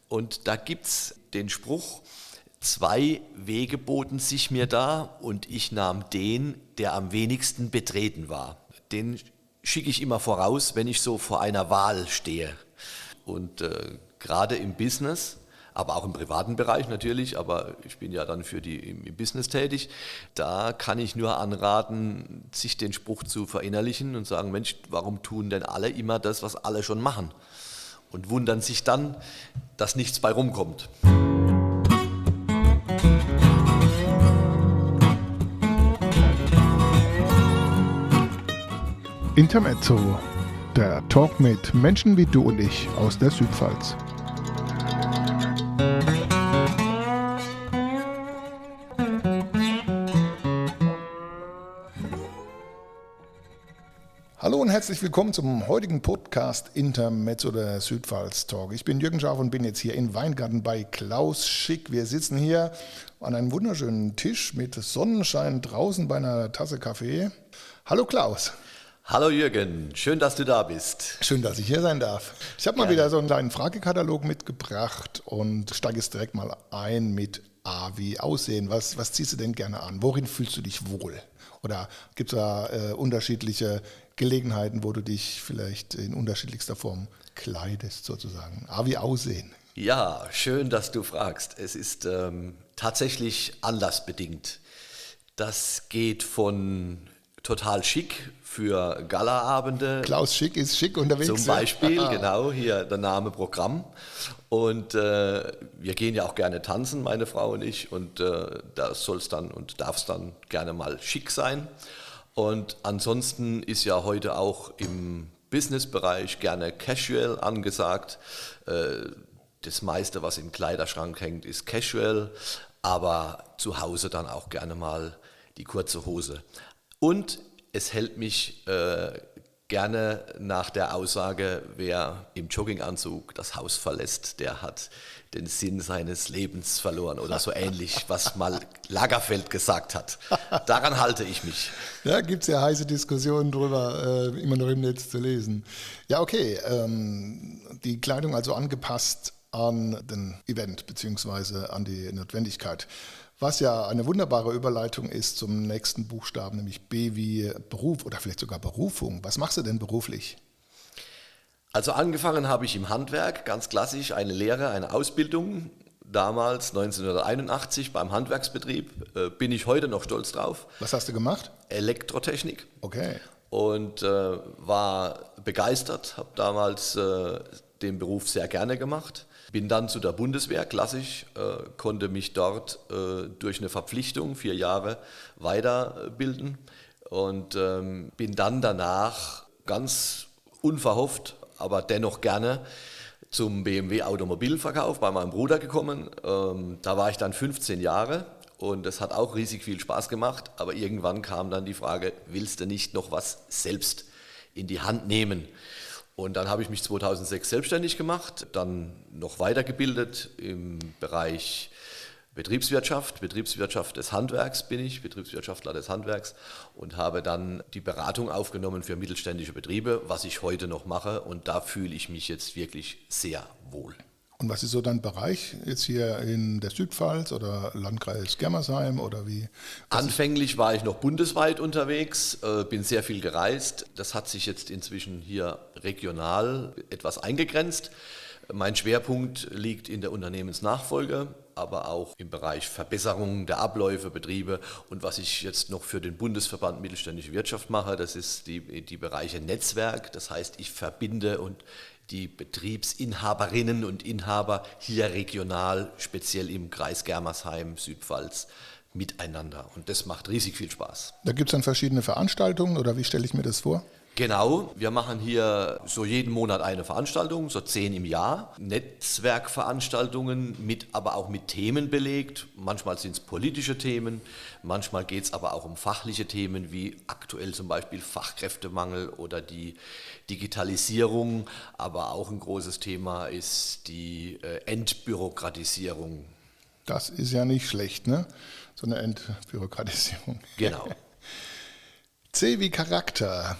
Und da gibt es den Spruch, 2 Wege boten sich mir da und ich nahm den, der am wenigsten betreten war. Den schicke ich immer voraus, wenn ich so vor einer Wahl stehe. Und gerade im Business, aber auch im privaten Bereich natürlich, aber ich bin ja dann im Business tätig, da kann ich nur anraten, sich den Spruch zu verinnerlichen und sagen, Mensch, warum tun denn alle immer das, was alle schon machen? Und wundern sich dann, dass nichts bei rumkommt. Intermezzo, der Talk mit Menschen wie du und ich aus der Südpfalz. Hallo und herzlich willkommen zum heutigen Podcast Intermezzo der Südpfalz Talk. Ich bin Jürgen Schaaf und bin jetzt hier in Weingarten bei Klaus Schick. Wir sitzen hier an einem wunderschönen Tisch mit Sonnenschein draußen bei einer Tasse Kaffee. Hallo Klaus. Hallo Jürgen, schön, dass du da bist. Schön, dass ich hier sein darf. Ich habe mal wieder so einen kleinen Fragekatalog mitgebracht und steige jetzt direkt mal ein mit A wie Aussehen. Was ziehst du denn gerne an? Worin fühlst du dich wohl? Oder gibt es da unterschiedliche Gelegenheiten, wo du dich vielleicht in unterschiedlichster Form kleidest sozusagen? A wie Aussehen. Ja, schön, dass du fragst. Es ist tatsächlich anlassbedingt. Das geht von total schick für Galaabende. Klaus Schick ist schick unterwegs. Zum Beispiel, genau, hier der Name Programm. Und wir gehen ja auch gerne tanzen, meine Frau und ich. Und da soll es dann und darf es dann gerne mal schick sein. Und ansonsten ist ja heute auch im Businessbereich gerne Casual angesagt. Das meiste, was im Kleiderschrank hängt, ist Casual. Aber zu Hause dann auch gerne mal die kurze Hose. Und es hält mich gerne nach der Aussage, wer im Jogginganzug das Haus verlässt, der hat den Sinn seines Lebens verloren oder so ähnlich, was mal Lagerfeld gesagt hat. Daran halte ich mich. Ja, gibt es ja heiße Diskussionen drüber, immer noch im Netz zu lesen. Ja, okay, die Kleidung also angepasst an den Event bzw. an die Notwendigkeit. Was ja eine wunderbare Überleitung ist zum nächsten Buchstaben, nämlich B wie Beruf oder vielleicht sogar Berufung. Was machst du denn beruflich? Also angefangen habe ich im Handwerk, ganz klassisch, eine Lehre, eine Ausbildung. Damals 1981 beim Handwerksbetrieb, bin ich heute noch stolz drauf. Was hast du gemacht? Elektrotechnik. Okay. Und war begeistert, habe damals den Beruf sehr gerne gemacht. Bin dann zu der Bundeswehr, klassisch, konnte mich dort durch eine Verpflichtung 4 Jahre weiterbilden und bin dann danach ganz unverhofft, aber dennoch gerne zum BMW Automobilverkauf bei meinem Bruder gekommen. Da war ich dann 15 Jahre und es hat auch riesig viel Spaß gemacht, aber irgendwann kam dann die Frage, willst du nicht noch was selbst in die Hand nehmen? Und dann habe ich mich 2006 selbstständig gemacht, dann noch weitergebildet im Bereich Betriebswirtschaft des Handwerks bin ich, Betriebswirtschaftler des Handwerks und habe dann die Beratung aufgenommen für mittelständische Betriebe, was ich heute noch mache und da fühle ich mich jetzt wirklich sehr wohl. Und was ist so dein Bereich jetzt hier in der Südpfalz oder Landkreis Germersheim oder wie? Anfänglich war ich noch bundesweit unterwegs, bin sehr viel gereist. Das hat sich jetzt inzwischen hier regional etwas eingegrenzt. Mein Schwerpunkt liegt in der Unternehmensnachfolge, aber auch im Bereich Verbesserung der Abläufe, Betriebe. Und was ich jetzt noch für den Bundesverband Mittelständische Wirtschaft mache, das ist die Bereiche Netzwerk. Das heißt, ich verbinde und die Betriebsinhaberinnen und Inhaber hier regional, speziell im Kreis Germersheim, Südpfalz, miteinander. Und das macht riesig viel Spaß. Da gibt es dann verschiedene Veranstaltungen oder wie stelle ich mir das vor? Genau, wir machen hier so jeden Monat eine Veranstaltung, so 10 im Jahr. Netzwerkveranstaltungen, aber auch mit Themen belegt. Manchmal sind es politische Themen, manchmal geht es aber auch um fachliche Themen, wie aktuell zum Beispiel Fachkräftemangel oder die Digitalisierung. Aber auch ein großes Thema ist die Entbürokratisierung. Das ist ja nicht schlecht, ne? So eine Entbürokratisierung. Genau. C wie Charakter.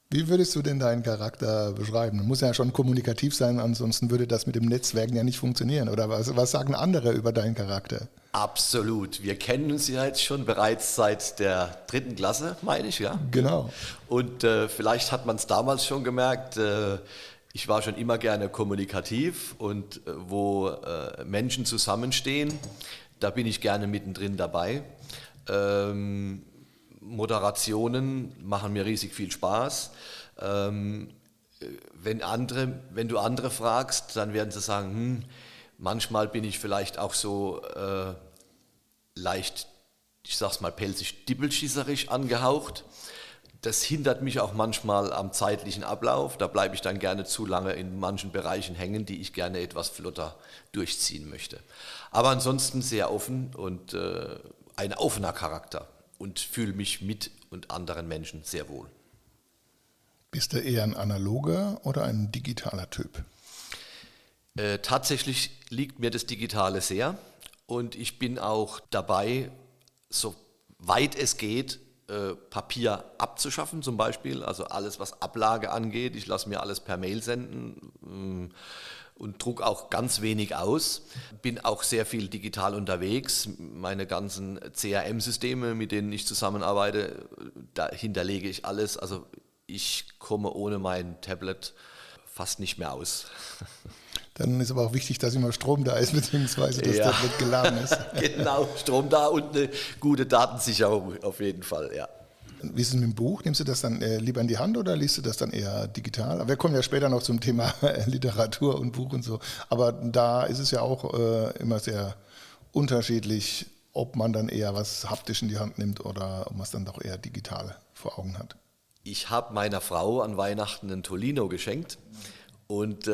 Wie würdest du denn deinen Charakter beschreiben? Du musst ja schon kommunikativ sein, ansonsten würde das mit dem Netzwerken ja nicht funktionieren. Oder was sagen andere über deinen Charakter? Absolut. Wir kennen uns ja jetzt schon bereits seit der 3. Klasse, meine ich, ja. Genau. Und vielleicht hat man es damals schon gemerkt, ich war schon immer gerne kommunikativ und wo Menschen zusammenstehen, da bin ich gerne mittendrin dabei. Moderationen machen mir riesig viel Spaß. Wenn du andere fragst, dann werden sie sagen, manchmal bin ich vielleicht auch so leicht, ich sag's mal pelzig, dippelschießerisch angehaucht. Das hindert mich auch manchmal am zeitlichen Ablauf. Da bleibe ich dann gerne zu lange in manchen Bereichen hängen, die ich gerne etwas flotter durchziehen möchte. Aber ansonsten sehr offen und ein offener Charakter und fühle mich mit und anderen Menschen sehr wohl. Bist du eher ein analoger oder ein digitaler Typ? Tatsächlich liegt mir das Digitale sehr und ich bin auch dabei, soweit es geht, Papier abzuschaffen zum Beispiel, also alles was Ablage angeht. Ich lasse mir alles per Mail senden und drucke auch ganz wenig aus. Bin auch sehr viel digital unterwegs. Meine ganzen CRM-Systeme, mit denen ich zusammenarbeite, da hinterlege ich alles. Also ich komme ohne mein Tablet fast nicht mehr aus. Dann ist aber auch wichtig, dass immer Strom da ist, beziehungsweise dass das Tablet geladen ist. Genau, Strom da und eine gute Datensicherung auf jeden Fall, ja. Wie ist es mit dem Buch? Nimmst du das dann lieber in die Hand oder liest du das dann eher digital? Aber wir kommen ja später noch zum Thema Literatur und Buch und so. Aber da ist es ja auch immer sehr unterschiedlich, ob man dann eher was haptisch in die Hand nimmt oder ob man es dann doch eher digital vor Augen hat. Ich habe meiner Frau an Weihnachten einen Tolino geschenkt. Und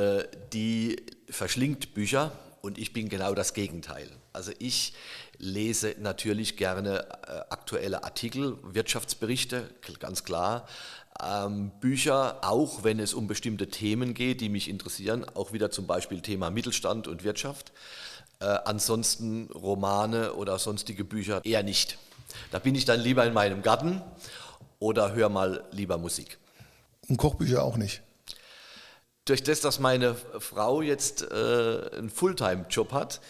die verschlingt Bücher und ich bin genau das Gegenteil. Also ich lese natürlich gerne aktuelle Artikel, Wirtschaftsberichte, ganz klar. Bücher, auch wenn es um bestimmte Themen geht, die mich interessieren, auch wieder zum Beispiel Thema Mittelstand und Wirtschaft. Ansonsten Romane oder sonstige Bücher eher nicht. Da bin ich dann lieber in meinem Garten oder höre mal lieber Musik. Und Kochbücher auch nicht? Durch das, dass meine Frau jetzt einen Fulltime-Job hat,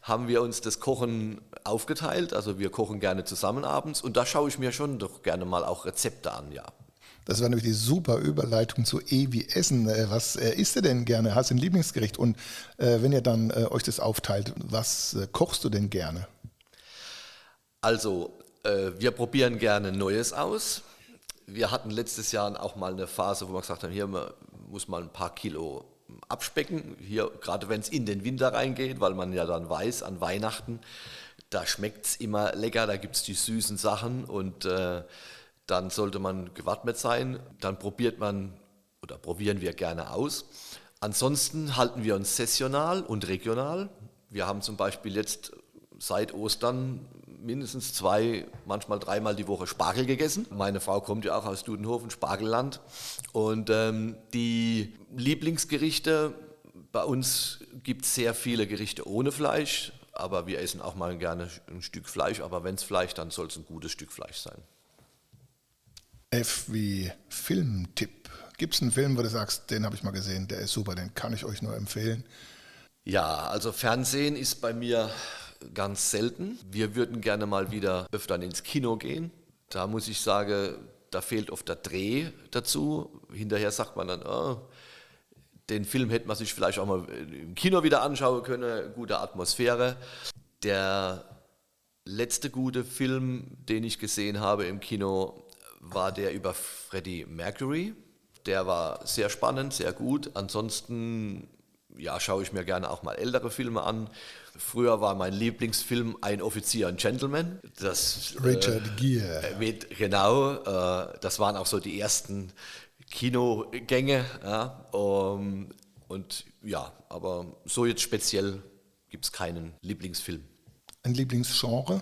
haben wir uns das Kochen aufgeteilt. Also wir kochen gerne zusammen abends und da schaue ich mir schon doch gerne mal auch Rezepte an, ja. Das war nämlich die super Überleitung zu E wie Essen. Was isst du denn gerne? Hast du ein Lieblingsgericht? Und wenn ihr dann euch das aufteilt, was kochst du denn gerne? Also wir probieren gerne Neues aus. Wir hatten letztes Jahr auch mal eine Phase, wo wir gesagt haben, hier muss man ein paar Kilo abspecken, hier gerade wenn es in den Winter reingeht, weil man ja dann weiß, an Weihnachten, da schmeckt es immer lecker, da gibt es die süßen Sachen und dann sollte man gewappnet sein. Dann probieren wir gerne aus. Ansonsten halten wir uns saisonal und regional. Wir haben zum Beispiel jetzt seit Ostern mindestens 2, manchmal 3-mal die Woche Spargel gegessen. Meine Frau kommt ja auch aus Dudenhofen, Spargelland. Und die Lieblingsgerichte, bei uns gibt es sehr viele Gerichte ohne Fleisch, aber wir essen auch mal gerne ein Stück Fleisch. Aber wenn es Fleisch, dann soll es ein gutes Stück Fleisch sein. F wie Filmtipp. Gibt es einen Film, wo du sagst, den habe ich mal gesehen, der ist super, den kann ich euch nur empfehlen? Ja, also Fernsehen ist bei mir ganz selten. Wir würden gerne mal wieder öfter ins Kino gehen. Da muss ich sagen, da fehlt oft der Dreh dazu. Hinterher sagt man dann, den Film hätte man sich vielleicht auch mal im Kino wieder anschauen können, gute Atmosphäre. Der letzte gute Film, den ich gesehen habe im Kino, war der über Freddie Mercury. Der war sehr spannend, sehr gut. Ansonsten schaue ich mir gerne auch mal ältere Filme an. Früher war mein Lieblingsfilm Ein Offizier, ein Gentleman. Richard Gere. Genau, das waren auch so die ersten Kinogänge. Ja, aber so jetzt speziell gibt es keinen Lieblingsfilm. Ein Lieblingsgenre?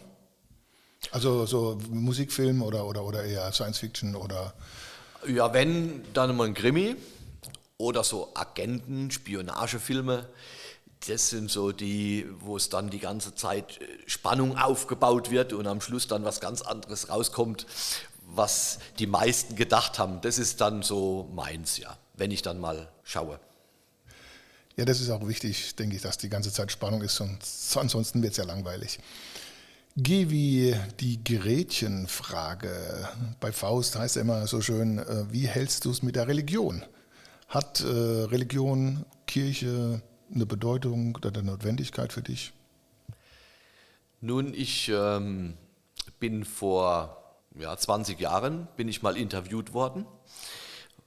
Also so Musikfilm oder eher Science Fiction oder? Ja, wenn, dann mal ein Krimi oder so Agenten, Spionagefilme. Das sind so die, wo es dann die ganze Zeit Spannung aufgebaut wird und am Schluss dann was ganz anderes rauskommt, was die meisten gedacht haben. Das ist dann so meins, ja, wenn ich dann mal schaue. Ja, das ist auch wichtig, denke ich, dass die ganze Zeit Spannung ist, und ansonsten wird es ja langweilig. Geh wie die Gretchenfrage. Bei Faust heißt es immer so schön, wie hältst du es mit der Religion? Hat Religion, Kirche eine Bedeutung oder eine Notwendigkeit für dich? Nun, ich bin vor 20 Jahren bin ich mal interviewt worden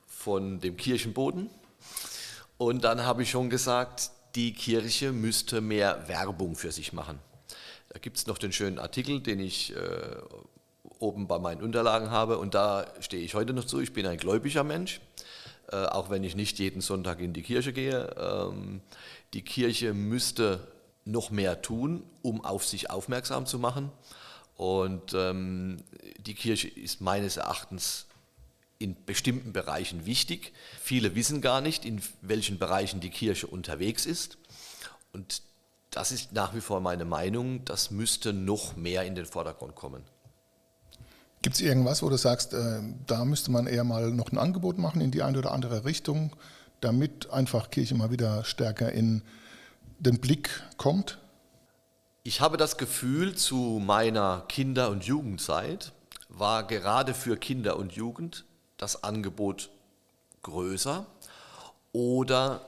von dem Kirchenboten. Und dann habe ich schon gesagt, die Kirche müsste mehr Werbung für sich machen. Da gibt es noch den schönen Artikel, den ich oben bei meinen Unterlagen habe. Und da stehe ich heute noch zu. Ich bin ein gläubiger Mensch, auch wenn ich nicht jeden Sonntag in die Kirche gehe. Die Kirche müsste noch mehr tun, um auf sich aufmerksam zu machen. Und die Kirche ist meines Erachtens in bestimmten Bereichen wichtig. Viele wissen gar nicht, in welchen Bereichen die Kirche unterwegs ist. Und das ist nach wie vor meine Meinung, das müsste noch mehr in den Vordergrund kommen. Gibt es irgendwas, wo du sagst, da müsste man eher mal noch ein Angebot machen in die eine oder andere Richtung, damit einfach Kirche mal wieder stärker in den Blick kommt? Ich habe das Gefühl, zu meiner Kinder- und Jugendzeit war gerade für Kinder und Jugend das Angebot größer, oder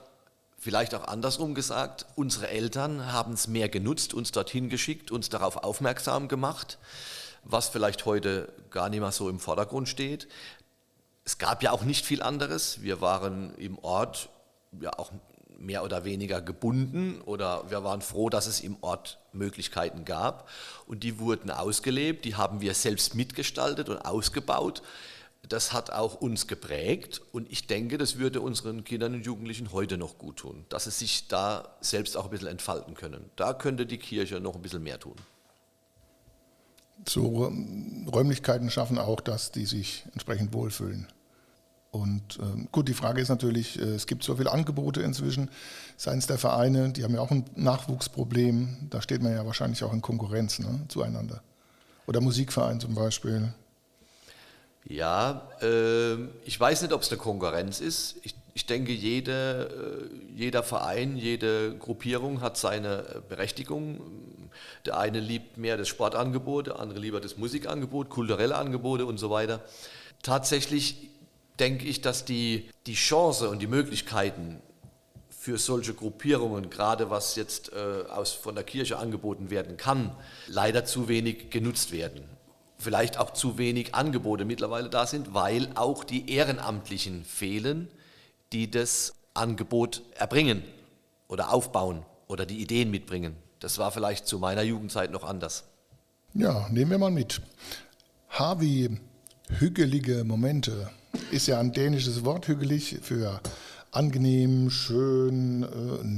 vielleicht auch andersrum gesagt, unsere Eltern haben es mehr genutzt, uns dorthin geschickt, uns darauf aufmerksam gemacht, was vielleicht heute gar nicht mehr so im Vordergrund steht. Es gab ja auch nicht viel anderes. Wir waren im Ort ja auch mehr oder weniger gebunden, oder wir waren froh, dass es im Ort Möglichkeiten gab, und die wurden ausgelebt, die haben wir selbst mitgestaltet und ausgebaut. Das hat auch uns geprägt, und ich denke, das würde unseren Kindern und Jugendlichen heute noch gut tun, dass sie sich da selbst auch ein bisschen entfalten können. Da könnte die Kirche noch ein bisschen mehr tun. So Räumlichkeiten schaffen auch, dass die sich entsprechend wohlfühlen. Und gut, die Frage ist natürlich, es gibt so viele Angebote inzwischen, seitens der Vereine, die haben ja auch ein Nachwuchsproblem, da steht man ja wahrscheinlich auch in Konkurrenz, ne, zueinander. Oder Musikverein zum Beispiel. Ja, ich weiß nicht, ob es eine Konkurrenz ist. Ich denke, jeder Verein, jede Gruppierung hat seine Berechtigung. Der eine liebt mehr das Sportangebot, der andere lieber das Musikangebot, kulturelle Angebote und so weiter. Tatsächlich denke ich, dass die Chance und die Möglichkeiten für solche Gruppierungen, gerade was jetzt von der Kirche angeboten werden kann, leider zu wenig genutzt werden. Vielleicht auch zu wenig Angebote mittlerweile da sind, weil auch die Ehrenamtlichen fehlen, die das Angebot erbringen oder aufbauen oder die Ideen mitbringen. Das war vielleicht zu meiner Jugendzeit noch anders. Ja, nehmen wir mal mit. H wie hügelige Momente ist ja ein dänisches Wort, hügelig, für angenehm, schön,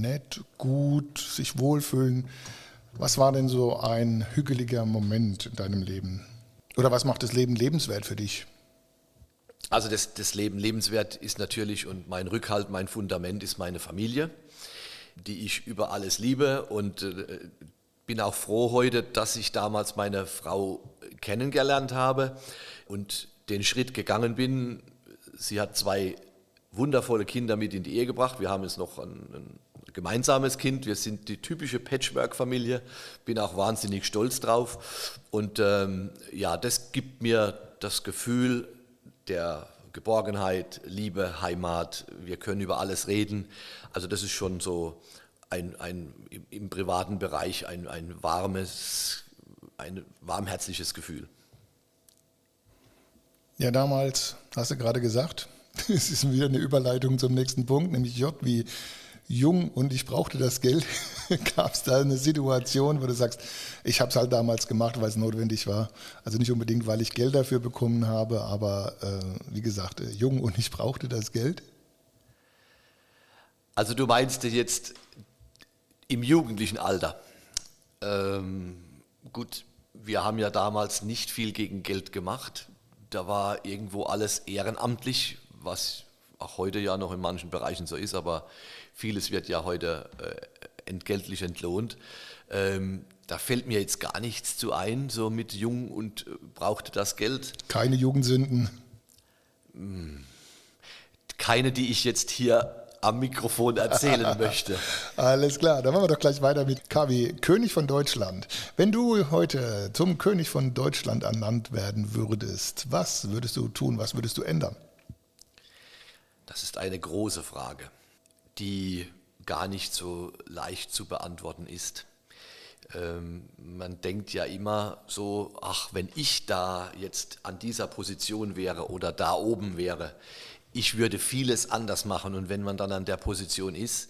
nett, gut, sich wohlfühlen. Was war denn so ein hügeliger Moment in deinem Leben? Oder was macht das Leben lebenswert für dich? Also das Leben lebenswert ist natürlich, und mein Rückhalt, mein Fundament ist meine Familie, die ich über alles liebe, und bin auch froh heute, dass ich damals meine Frau kennengelernt habe und den Schritt gegangen bin. Sie hat 2 wundervolle Kinder mit in die Ehe gebracht. Wir haben jetzt noch ein gemeinsames Kind. Wir sind die typische Patchwork-Familie. Bin auch wahnsinnig stolz drauf. Und das gibt mir das Gefühl der Geborgenheit, Liebe, Heimat. Wir können über alles reden. Also das ist schon so im privaten Bereich ein warmherzliches Gefühl. Ja, damals, hast du gerade gesagt, es ist wieder eine Überleitung zum nächsten Punkt, nämlich J wie jung und ich brauchte das Geld. Gab es da eine Situation, wo du sagst, ich habe es halt damals gemacht, weil es notwendig war. Also nicht unbedingt, weil ich Geld dafür bekommen habe, aber wie gesagt, jung und ich brauchte das Geld? Also du meinst jetzt im jugendlichen Alter. Gut, wir haben ja damals nicht viel gegen Geld gemacht. Da war irgendwo alles ehrenamtlich, was auch heute ja noch in manchen Bereichen so ist, aber vieles wird ja heute entgeltlich entlohnt. Da fällt mir jetzt gar nichts zu ein, so mit jung und brauchte das Geld. Keine Jugendsünden. Keine, die ich jetzt hier am Mikrofon erzählen möchte. Alles klar, dann machen wir doch gleich weiter mit Kavi, König von Deutschland. Wenn du heute zum König von Deutschland ernannt werden würdest, was würdest du tun, was würdest du ändern? Das ist eine große Frage, die gar nicht so leicht zu beantworten ist. Man denkt ja immer so, ach, wenn ich da jetzt an dieser Position wäre oder da oben wäre, ich würde vieles anders machen, und wenn man dann an der Position ist,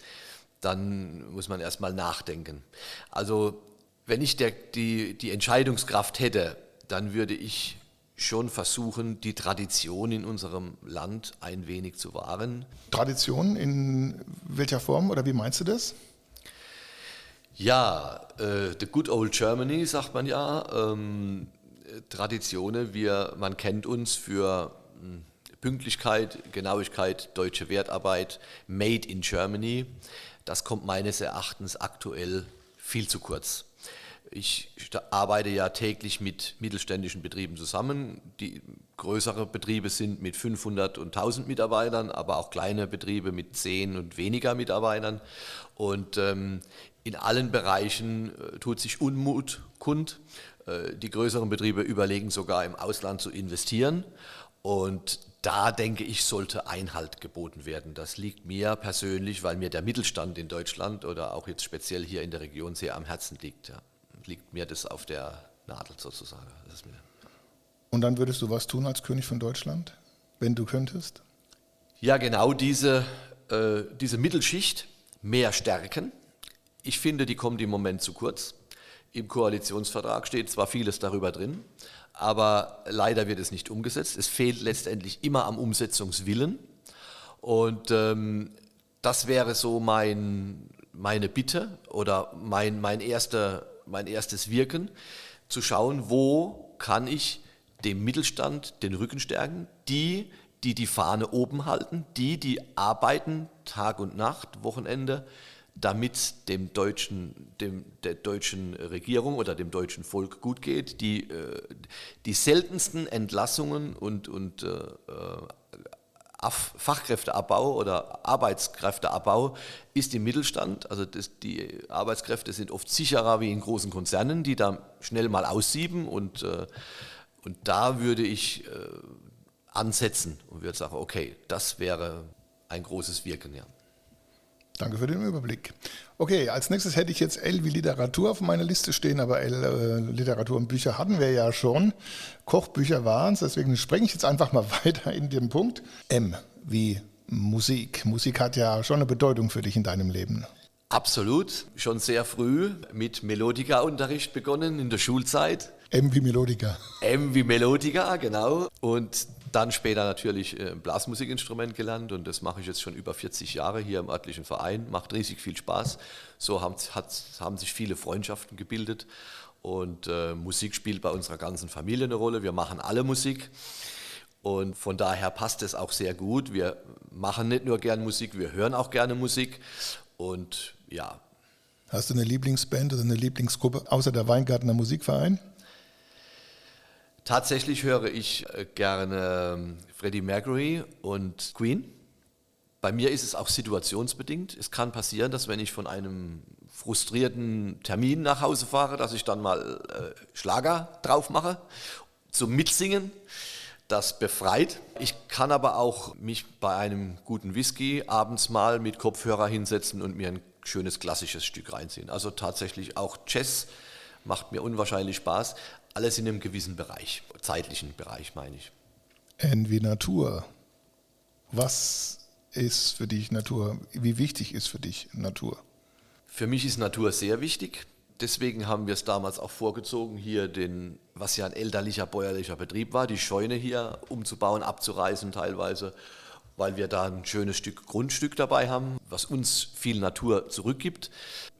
dann muss man erstmal nachdenken. Also wenn ich die Entscheidungskraft hätte, dann würde ich schon versuchen, die Tradition in unserem Land ein wenig zu wahren. Tradition in welcher Form oder wie meinst du das? Ja, the good old Germany, sagt man ja. Traditionen, man kennt uns für Pünktlichkeit, Genauigkeit, deutsche Wertarbeit, made in Germany. Das kommt meines Erachtens aktuell viel zu kurz. Ich arbeite ja täglich mit mittelständischen Betrieben zusammen. Die größere Betriebe sind mit 500 und 1000 Mitarbeitern, aber auch kleine Betriebe mit 10 und weniger Mitarbeitern. Und in allen Bereichen tut sich Unmut kund. Die größeren Betriebe überlegen sogar, im Ausland zu investieren. Und da, denke ich, sollte Einhalt geboten werden. Das liegt mir persönlich, weil mir der Mittelstand in Deutschland oder auch jetzt speziell hier in der Region sehr am Herzen liegt. Ja. Liegt mir das auf der Nadel sozusagen. Und dann würdest du was tun als König von Deutschland, wenn du könntest? Ja, genau diese Mittelschicht mehr stärken. Ich finde, die kommt im Moment zu kurz. Im Koalitionsvertrag steht zwar vieles darüber drin, aber leider wird es nicht umgesetzt. Es fehlt letztendlich immer am Umsetzungswillen. Und das wäre so meine Bitte oder mein erstes Wirken, zu schauen, wo kann ich dem Mittelstand den Rücken stärken, die Fahne oben halten, die arbeiten Tag und Nacht, Wochenende, damit der deutschen Regierung oder dem deutschen Volk gut geht, die seltensten Entlassungen und Fachkräfteabbau oder Arbeitskräfteabbau ist im Mittelstand. Also die Arbeitskräfte sind oft sicherer wie in großen Konzernen, die da schnell mal aussieben, und da würde ich ansetzen und würde sagen, okay, das wäre ein großes Wirken, ja. Danke für den Überblick. Okay, als nächstes hätte ich jetzt L wie Literatur auf meiner Liste stehen, aber Literatur und Bücher hatten wir ja schon. Kochbücher waren es, deswegen springe ich jetzt einfach mal weiter in den Punkt. M wie Musik. Musik hat ja schon eine Bedeutung für dich in deinem Leben. Absolut, schon sehr früh mit Melodika-Unterricht begonnen in der Schulzeit. M wie Melodika. M wie Melodika, genau. Und dann später natürlich Blasmusikinstrument gelernt, und das mache ich jetzt schon über 40 Jahre hier im örtlichen Verein. Macht riesig viel Spaß. So haben sich viele Freundschaften gebildet, und Musik spielt bei unserer ganzen Familie eine Rolle. Wir machen alle Musik, und von daher passt es auch sehr gut. Wir machen nicht nur gern Musik, wir hören auch gerne Musik, und ja. Hast du eine Lieblingsband oder eine Lieblingsgruppe außer der Weingartner Musikverein? Tatsächlich höre ich gerne Freddie Mercury und Queen. Bei mir ist es auch situationsbedingt. Es kann passieren, dass wenn ich von einem frustrierten Termin nach Hause fahre, dass ich dann mal Schlager drauf mache zum Mitsingen. Das befreit. Ich kann aber auch mich bei einem guten Whisky abends mal mit Kopfhörer hinsetzen und mir ein schönes klassisches Stück reinziehen. Also tatsächlich auch Jazz macht mir unwahrscheinlich Spaß. Alles in einem gewissen Bereich, zeitlichen Bereich meine ich. N wie Natur. Was ist für dich Natur? Wie wichtig ist für dich Natur? Für mich ist Natur sehr wichtig. Deswegen haben wir es damals auch vorgezogen, hier was ja ein elterlicher bäuerlicher Betrieb war, die Scheune hier umzubauen, abzureißen teilweise, weil wir da ein schönes Stück Grundstück dabei haben, was uns viel Natur zurückgibt.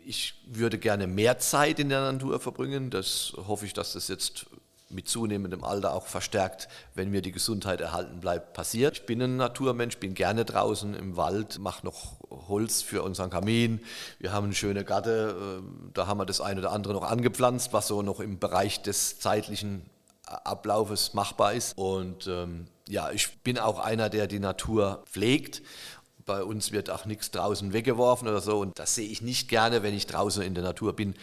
Ich würde gerne mehr Zeit in der Natur verbringen. Das hoffe ich, dass das jetzt mit zunehmendem Alter auch verstärkt, wenn mir die Gesundheit erhalten bleibt, passiert. Ich bin ein Naturmensch, bin gerne draußen im Wald, mache noch Holz für unseren Kamin. Wir haben eine schöne Gatte, da haben wir das eine oder andere noch angepflanzt, was so noch im Bereich des zeitlichen Ablaufes machbar ist. Und ja, ich bin auch einer, der die Natur pflegt. Bei uns wird auch nichts draußen weggeworfen oder so. Und das sehe ich nicht gerne, wenn ich draußen in der Natur bin,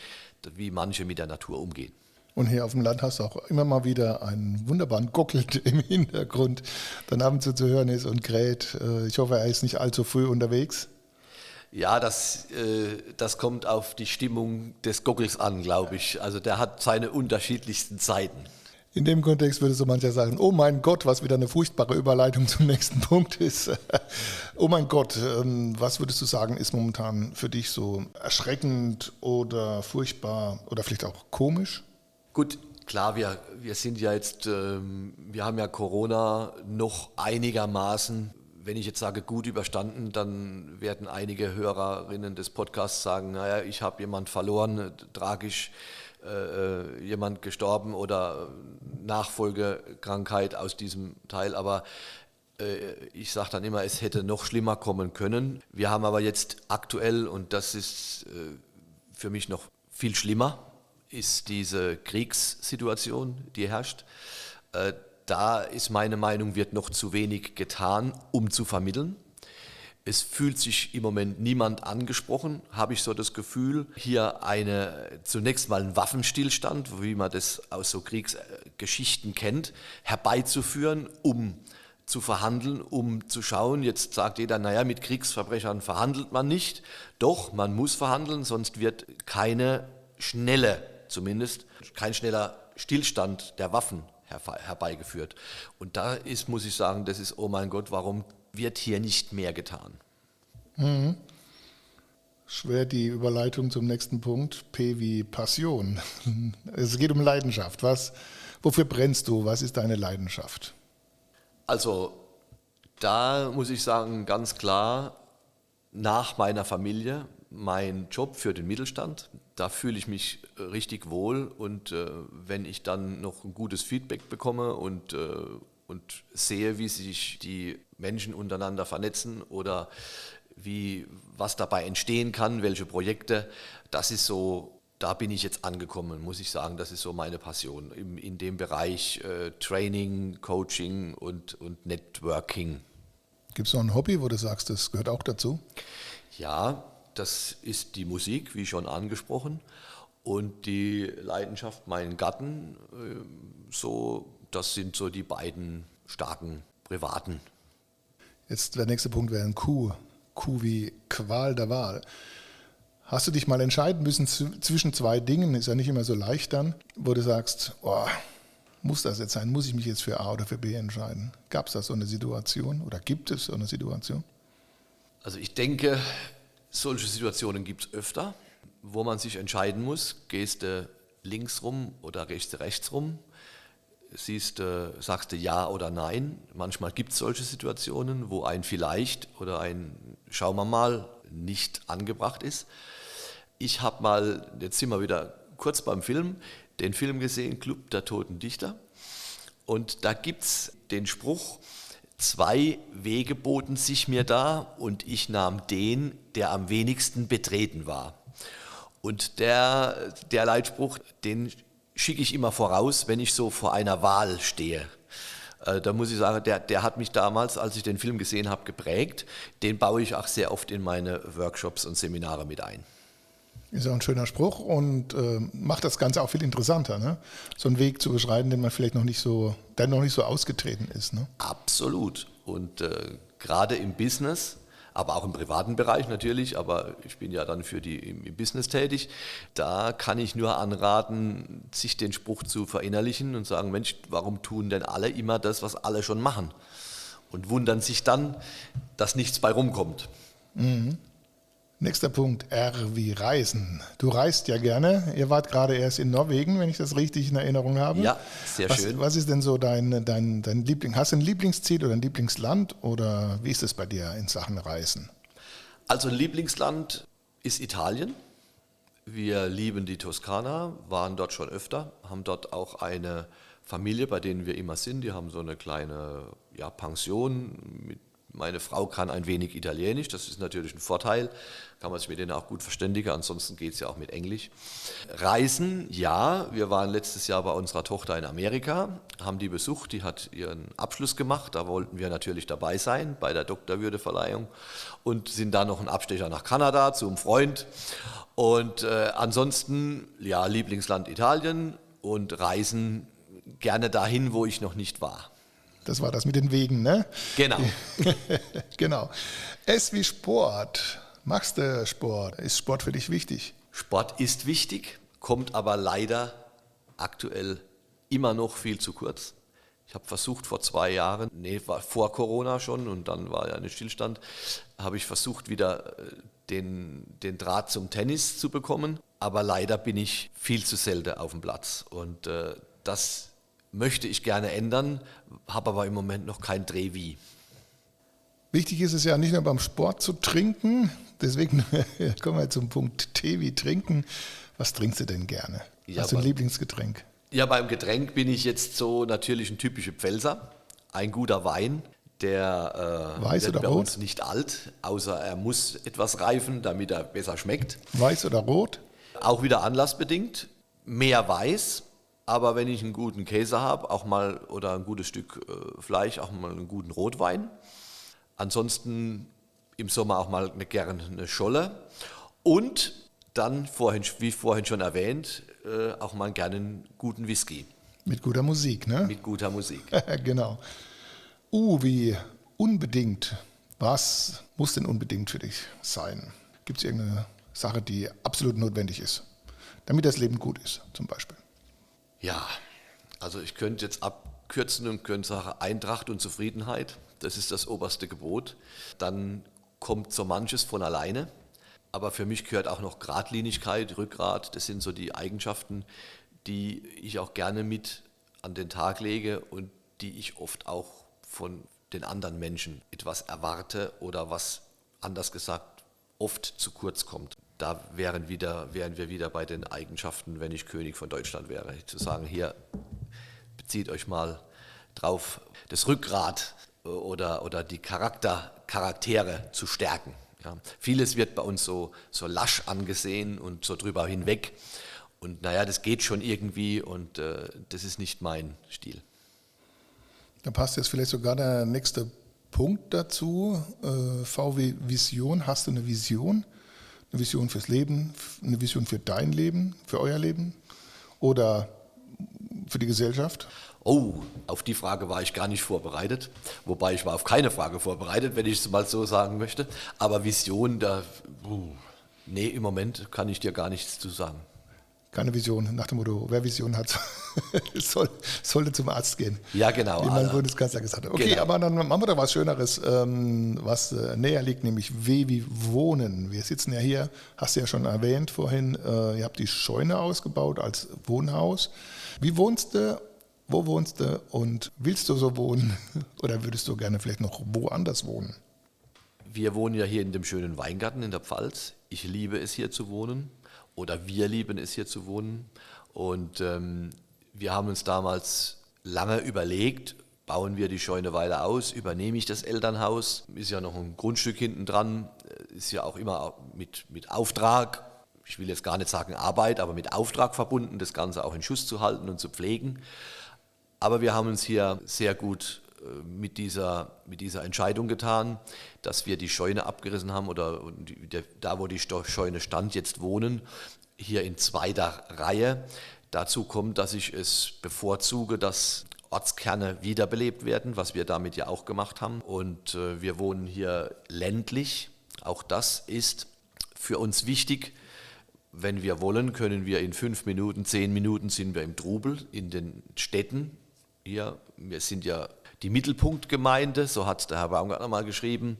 wie manche mit der Natur umgehen. Und hier auf dem Land hast du auch immer mal wieder einen wunderbaren Gockel im Hintergrund, der ab und zu hören ist und kräht. Ich hoffe, er ist nicht allzu früh unterwegs. Ja, das kommt auf die Stimmung des Gockels an, glaube ich. Also der hat seine unterschiedlichsten Zeiten. In dem Kontext würde so mancher sagen, oh mein Gott, was wieder eine furchtbare Überleitung zum nächsten Punkt ist. Oh mein Gott, was würdest du sagen, ist momentan für dich so erschreckend oder furchtbar oder vielleicht auch komisch? Gut, klar, wir sind ja jetzt, wir haben ja Corona noch einigermaßen, wenn ich jetzt sage gut überstanden, dann werden einige Hörerinnen des Podcasts sagen, naja, ich habe jemand verloren, tragisch, jemand gestorben oder Nachfolgekrankheit aus diesem Teil, aber ich sage dann immer, es hätte noch schlimmer kommen können. Wir haben aber jetzt aktuell, und das ist für mich noch viel schlimmer, ist diese Kriegssituation, die herrscht. Da ist meine Meinung, wird noch zu wenig getan, um zu vermitteln. Es fühlt sich im Moment niemand angesprochen, habe ich so das Gefühl. Hier zunächst mal einen Waffenstillstand, wie man das aus so Kriegsgeschichten kennt, herbeizuführen, um zu verhandeln, um zu schauen. Jetzt sagt jeder, naja, mit Kriegsverbrechern verhandelt man nicht. Doch, man muss verhandeln, sonst wird zumindest kein schneller Stillstand der Waffen herbeigeführt. Und da muss ich sagen, das ist, oh mein Gott, warum wird hier nicht mehr getan? Mhm. Schwer die Überleitung zum nächsten Punkt. P wie Passion. Es geht um Leidenschaft. Wofür brennst du? Was ist deine Leidenschaft? Also, da muss ich sagen, ganz klar, nach meiner Familie, mein Job für den Mittelstand, da fühle ich mich richtig wohl und wenn ich dann noch ein gutes Feedback bekomme und sehe, wie sich die Menschen untereinander vernetzen oder was dabei entstehen kann, welche Projekte, das ist so, da bin ich jetzt angekommen, muss ich sagen, das ist so meine Passion in dem Bereich Training, Coaching und Networking. Gibt es noch ein Hobby, wo du sagst, das gehört auch dazu? Ja, das ist die Musik, wie schon angesprochen, und die Leidenschaft, meinen Gatten, das sind so die beiden starken privaten. Jetzt der nächste Punkt wäre ein Q. Q wie Qual der Wahl. Hast du dich mal entscheiden müssen zwischen zwei Dingen, ist ja nicht immer so leicht dann, wo du sagst, oh, muss das jetzt sein, muss ich mich jetzt für A oder für B entscheiden? Gab es da so eine Situation oder gibt es so eine Situation? Also ich denke, solche Situationen gibt es öfter, wo man sich entscheiden muss, gehst du links rum oder gehst du rechts rum, sagst du ja oder nein. Manchmal gibt es solche Situationen, wo ein vielleicht oder ein schauen wir mal nicht angebracht ist. Ich habe mal, jetzt sind wir wieder kurz beim Film, den Film gesehen, Club der Toten Dichter. Und da gibt es den Spruch, 2 Wege boten sich mir da und ich nahm den, der am wenigsten betreten war. Und der Leitspruch, den schicke ich immer voraus, wenn ich so vor einer Wahl stehe. Da muss ich sagen, der hat mich damals, als ich den Film gesehen habe, geprägt. Den baue ich auch sehr oft in meine Workshops und Seminare mit ein. Ist auch ein schöner Spruch und macht das Ganze auch viel interessanter, ne? So einen Weg zu beschreiten, der noch nicht so ausgetreten ist. Ne? Absolut. Und gerade im Business, aber auch im privaten Bereich natürlich, aber ich bin ja dann im Business tätig, da kann ich nur anraten, sich den Spruch zu verinnerlichen und sagen, Mensch, warum tun denn alle immer das, was alle schon machen? Und wundern sich dann, dass nichts bei rumkommt. Mhm. Nächster Punkt, R wie Reisen. Du reist ja gerne. Ihr wart gerade erst in Norwegen, wenn ich das richtig in Erinnerung habe. Ja, sehr schön. Was ist denn so dein Liebling? Hast du ein Lieblingsziel oder ein Lieblingsland oder wie ist es bei dir in Sachen Reisen? Also ein Lieblingsland ist Italien. Wir lieben die Toskana, waren dort schon öfter, haben dort auch eine Familie, bei denen wir immer sind. Die haben so eine kleine Pension. Meine Frau kann ein wenig Italienisch, das ist natürlich ein Vorteil, kann man sich mit denen auch gut verständigen, ansonsten geht es ja auch mit Englisch. Reisen, ja, wir waren letztes Jahr bei unserer Tochter in Amerika, haben die besucht, die hat ihren Abschluss gemacht, da wollten wir natürlich dabei sein bei der Doktorwürdeverleihung und sind dann noch einen Abstecher nach Kanada zu einem Freund. Und ansonsten, ja, Lieblingsland Italien und Reisen gerne dahin, wo ich noch nicht war. Das war das mit den Wegen, ne? Genau. Genau. S wie Sport. Machst du Sport? Ist Sport für dich wichtig? Sport ist wichtig, kommt aber leider aktuell immer noch viel zu kurz. Ich habe versucht vor 2 Jahren, war vor Corona schon und dann war ja ein Stillstand, habe ich versucht wieder den Draht zum Tennis zu bekommen. Aber leider bin ich viel zu selten auf dem Platz und das möchte ich gerne ändern, habe aber im Moment noch kein Dreh wie. Wichtig ist es ja nicht nur beim Sport zu trinken, deswegen kommen wir zum Punkt T wie Trinken. Was trinkst du denn gerne? Ja, hast du ein Lieblingsgetränk? Ja, beim Getränk bin ich jetzt so natürlich ein typischer Pfälzer. Ein guter Wein, der Weiß wird oder bei rot? uns nicht alt, außer er muss etwas reifen, damit er besser schmeckt. Weiß oder rot? Auch wieder anlassbedingt, mehr weiß. Aber wenn ich einen guten Käse habe, auch mal oder ein gutes Stück Fleisch, auch mal einen guten Rotwein. Ansonsten im Sommer auch mal gerne eine Scholle. Und dann, wie vorhin schon erwähnt, auch mal gerne einen guten Whisky. Mit guter Musik, ne? Mit guter Musik. Genau. Wie unbedingt. Was muss denn unbedingt für dich sein? Gibt es irgendeine Sache, die absolut notwendig ist, damit das Leben gut ist, zum Beispiel? Ja, also ich könnte jetzt abkürzen und könnte sagen Eintracht und Zufriedenheit, das ist das oberste Gebot. Dann kommt so manches von alleine, aber für mich gehört auch noch Geradlinigkeit, Rückgrat, das sind so die Eigenschaften, die ich auch gerne mit an den Tag lege und die ich oft auch von den anderen Menschen etwas erwarte oder was, anders gesagt, oft zu kurz kommt. Da wären wir wieder bei den Eigenschaften, wenn ich König von Deutschland wäre. Zu sagen, hier, bezieht euch mal drauf, das Rückgrat oder die Charaktere zu stärken. Ja. Vieles wird bei uns so lasch angesehen und so drüber hinweg. Und naja, das geht schon irgendwie und das ist nicht mein Stil. Da passt jetzt vielleicht sogar der nächste Punkt dazu. V wie Vision. Hast du eine Vision? Eine Vision fürs Leben, eine Vision für dein Leben, für euer Leben oder für die Gesellschaft? Oh, auf die Frage war ich gar nicht vorbereitet. Wobei ich war auf keine Frage vorbereitet, wenn ich es mal so sagen möchte. Aber Vision, nee, im Moment kann ich dir gar nichts zu sagen. Keine Vision, nach dem Motto, wer Vision hat, sollte zum Arzt gehen. Ja, genau. Wie mein Bundeskanzler gesagt hat. Okay, genau. Aber dann machen wir doch was Schöneres, was näher liegt, nämlich W wie Wohnen. Wir sitzen ja hier, hast du ja schon erwähnt vorhin, ihr habt die Scheune ausgebaut als Wohnhaus. Wie wohnst du, wo wohnst du und willst du so wohnen oder würdest du gerne vielleicht noch woanders wohnen? Wir wohnen ja hier in dem schönen Weingarten in der Pfalz. Ich liebe es hier zu wohnen. Oder wir lieben es hier zu wohnen und wir haben uns damals lange überlegt, bauen wir die Scheune weiter aus, übernehme ich das Elternhaus, ist ja noch ein Grundstück hinten dran, ist ja auch immer mit Auftrag, ich will jetzt gar nicht sagen Arbeit, aber mit Auftrag verbunden, das Ganze auch in Schuss zu halten und zu pflegen. Aber wir haben uns hier sehr gut mit dieser Entscheidung getan, dass wir die Scheune abgerissen haben oder da, wo die Scheune stand, jetzt wohnen, hier in zweiter Reihe. Dazu kommt, dass ich es bevorzuge, dass Ortskerne wiederbelebt werden, was wir damit ja auch gemacht haben. Und wir wohnen hier ländlich. Auch das ist für uns wichtig. Wenn wir wollen, können wir in 5 Minuten, 10 Minuten sind wir im Trubel, in den Städten. Hier, wir sind ja die Mittelpunktgemeinde, so hat der Herr Baumgartner mal geschrieben,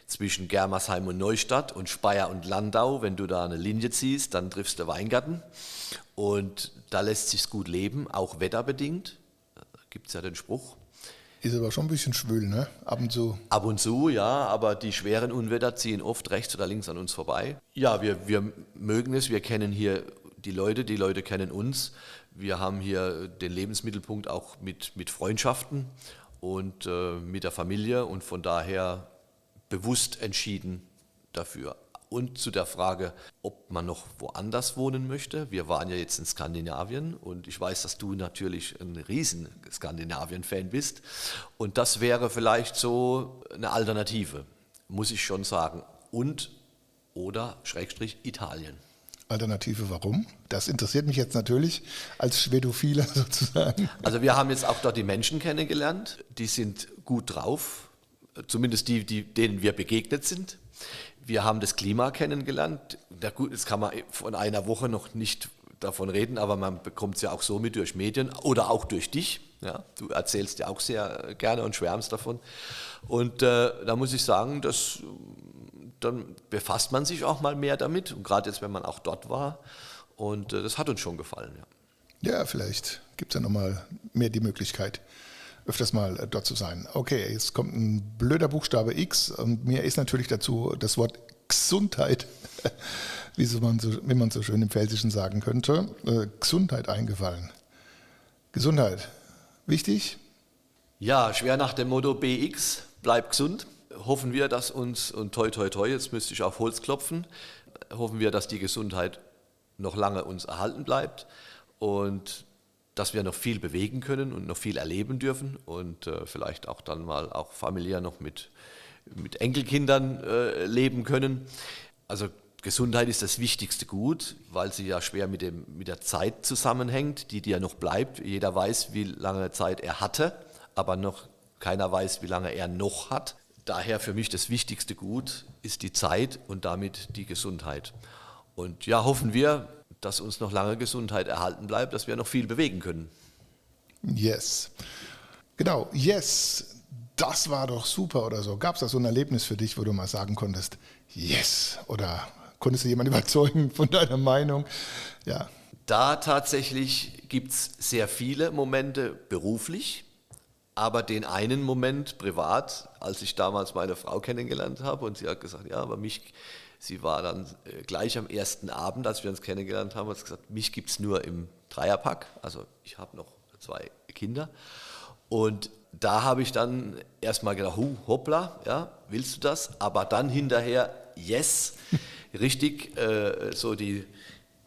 zwischen Germersheim und Neustadt und Speyer und Landau. Wenn du da eine Linie ziehst, dann triffst du Weingarten. Und da lässt sich's gut leben, auch wetterbedingt. Da gibt es ja den Spruch. Ist aber schon ein bisschen schwül, ne? Ab und zu. Ab und zu, ja, aber die schweren Unwetter ziehen oft rechts oder links an uns vorbei. Ja, wir mögen es, wir kennen hier die Leute kennen uns. Wir haben hier den Lebensmittelpunkt auch mit Freundschaften und mit der Familie und von daher bewusst entschieden dafür. Und zu der Frage, ob man noch woanders wohnen möchte. Wir waren ja jetzt in Skandinavien und ich weiß, dass du natürlich ein riesen Skandinavien-Fan bist. Und das wäre vielleicht so eine Alternative, muss ich schon sagen. Und oder / Italien. Alternative, warum? Das interessiert mich jetzt natürlich als Schwedophiler sozusagen. Also wir haben jetzt auch dort die Menschen kennengelernt. Die sind gut drauf, zumindest denen wir begegnet sind. Wir haben das Klima kennengelernt. Na gut, jetzt kann man von einer Woche noch nicht davon reden, aber man bekommt es ja auch so mit durch Medien oder auch durch dich. Ja, du erzählst ja auch sehr gerne und schwärmst davon. Und da muss ich sagen, dann befasst man sich auch mal mehr damit. Und gerade jetzt, wenn man auch dort war. Und das hat uns schon gefallen. Ja, vielleicht gibt es ja nochmal mehr die Möglichkeit, öfters mal dort zu sein. Okay, jetzt kommt ein blöder Buchstabe X und mir ist natürlich dazu das Wort Gesundheit, wie man so schön im Pfälzischen sagen könnte, Gesundheit eingefallen. Gesundheit, wichtig? Ja, schwer nach dem Motto BX, bleib gesund. Hoffen wir, dass uns, und toi toi toi, jetzt müsste ich auf Holz klopfen, hoffen wir, dass die Gesundheit noch lange uns erhalten bleibt und dass wir noch viel bewegen können und noch viel erleben dürfen und vielleicht auch dann mal auch familiär noch mit Enkelkindern leben können. Also Gesundheit ist das wichtigste Gut, weil sie ja schwer mit der Zeit zusammenhängt, die ja noch bleibt. Jeder weiß, wie lange Zeit er hatte, aber noch keiner weiß, wie lange er noch hat. Daher für mich das wichtigste Gut ist die Zeit und damit die Gesundheit. Und ja, hoffen wir, dass uns noch lange Gesundheit erhalten bleibt, dass wir noch viel bewegen können. Yes. Genau, yes. Das war doch super oder so. Gab es da so ein Erlebnis für dich, wo du mal sagen konntest, yes? Oder konntest du jemanden überzeugen von deiner Meinung? Ja. Da tatsächlich gibt es sehr viele Momente beruflich, aber den einen Moment privat, als ich damals meine Frau kennengelernt habe und sie hat gesagt, ja, aber sie war dann gleich am ersten Abend, als wir uns kennengelernt haben, hat sie gesagt, mich gibt es nur im Dreierpack, also ich habe noch 2 Kinder. Und da habe ich dann erstmal gedacht, hoppla, ja, willst du das? Aber dann hinterher, yes, richtig, so die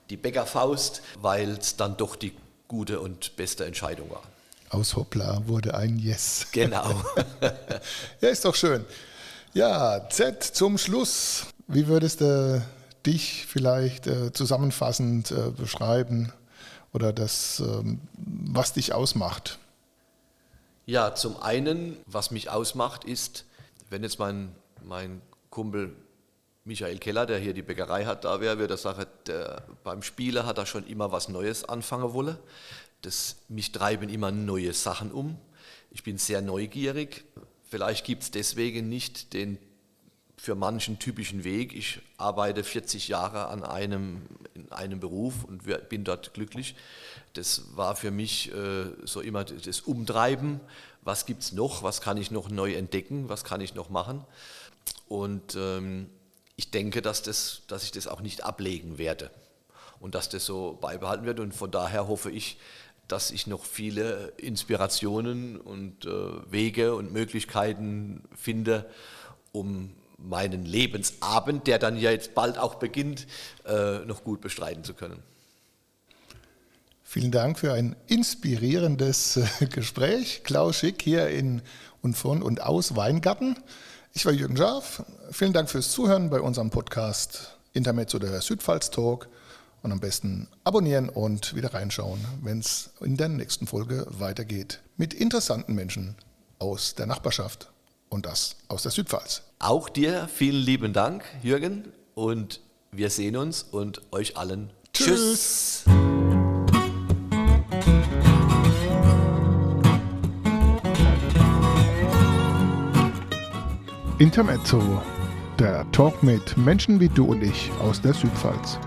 Bäckerfaust, weil es dann doch die gute und beste Entscheidung war. Aus Hoppla wurde ein Yes. Genau. Ja, ist doch schön. Ja, Z zum Schluss. Wie würdest du dich vielleicht zusammenfassend beschreiben oder das, was dich ausmacht? Ja, zum einen, was mich ausmacht, ist, wenn jetzt mein Kumpel Michael Keller, der hier die Bäckerei hat, da wäre, würde er sagen, beim Spielen hat er schon immer was Neues anfangen wollen. Mich treiben immer neue Sachen um. Ich bin sehr neugierig. Vielleicht gibt es deswegen nicht den für manchen typischen Weg. Ich arbeite 40 Jahre in einem Beruf und bin dort glücklich. Das war für mich so immer das Umtreiben. Was gibt es noch? Was kann ich noch neu entdecken? Was kann ich noch machen? Und ich denke, dass ich das auch nicht ablegen werde und dass das so beibehalten wird. Und von daher hoffe ich, dass ich noch viele Inspirationen und Wege und Möglichkeiten finde, um meinen Lebensabend, der dann ja jetzt bald auch beginnt, noch gut bestreiten zu können. Vielen Dank für ein inspirierendes Gespräch. Klaus Schick hier in und von und aus Weingarten. Ich war Jürgen Schaaf. Vielen Dank fürs Zuhören bei unserem Podcast Intermezzo der Südpfalz Talk. Und am besten abonnieren und wieder reinschauen, wenn es in der nächsten Folge weitergeht. Mit interessanten Menschen aus der Nachbarschaft und das aus der Südpfalz. Auch dir vielen lieben Dank, Jürgen. Und wir sehen uns und euch allen Tschüss. Intermezzo, der Talk mit Menschen wie du und ich aus der Südpfalz.